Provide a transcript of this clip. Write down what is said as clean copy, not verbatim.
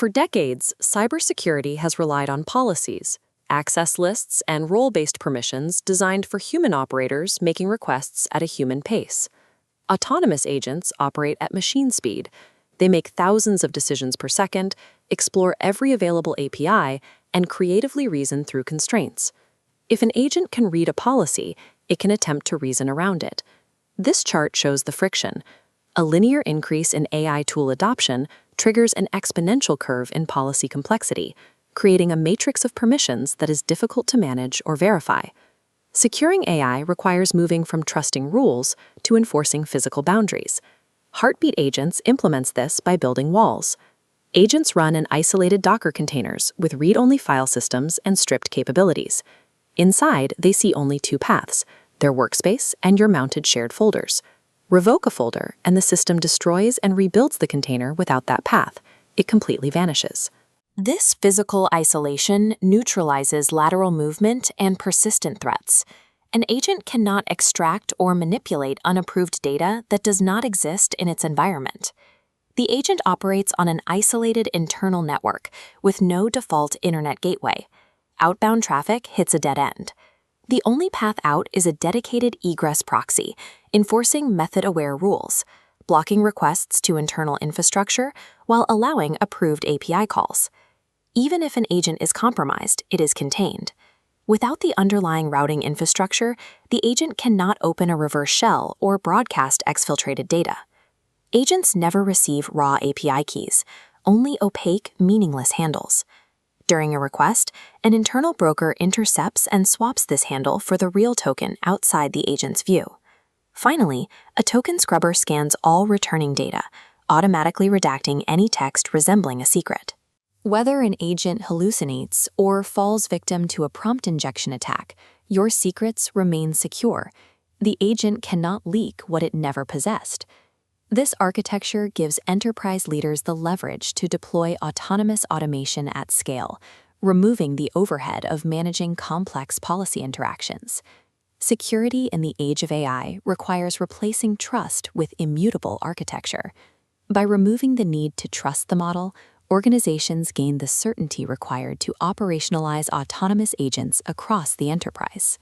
For decades, cybersecurity has relied on policies, access lists, and role-based permissions designed for human operators making requests at a human pace. Autonomous agents operate at machine speed. They make thousands of decisions per second, explore every available API, and creatively reason through constraints. If an agent can read a policy, it can attempt to reason around it. This chart shows the friction. A linear increase in AI tool adoption triggers an exponential curve in policy complexity, creating a matrix of permissions that is difficult to manage or verify. Securing AI requires moving from trusting rules to enforcing physical boundaries. Heartbeat Agents implements this by building walls. Agents run in isolated Docker containers with read-only file systems and stripped capabilities. Inside, they see only two paths: their workspace and your mounted shared folders. Revoke a folder, and the system destroys and rebuilds the container without that path. It completely vanishes. This physical isolation neutralizes lateral movement and persistent threats. An agent cannot extract or manipulate unapproved data that does not exist in its environment. The agent operates on an isolated internal network with no default internet gateway. Outbound traffic hits a dead end. The only path out is a dedicated egress proxy, enforcing method-aware rules, blocking requests to internal infrastructure while allowing approved API calls. Even if an agent is compromised, it is contained. Without the underlying routing infrastructure, the agent cannot open a reverse shell or broadcast exfiltrated data. Agents never receive raw API keys, only opaque, meaningless handles. During a request, an internal broker intercepts and swaps this handle for the real token outside the agent's view. Finally, a token scrubber scans all returning data, automatically redacting any text resembling a secret. Whether an agent hallucinates or falls victim to a prompt injection attack, your secrets remain secure. The agent cannot leak what it never possessed. This architecture gives enterprise leaders the leverage to deploy autonomous automation at scale, removing the overhead of managing complex policy interactions. Security in the age of AI requires replacing trust with immutable architecture. By removing the need to trust the model, organizations gain the certainty required to operationalize autonomous agents across the enterprise.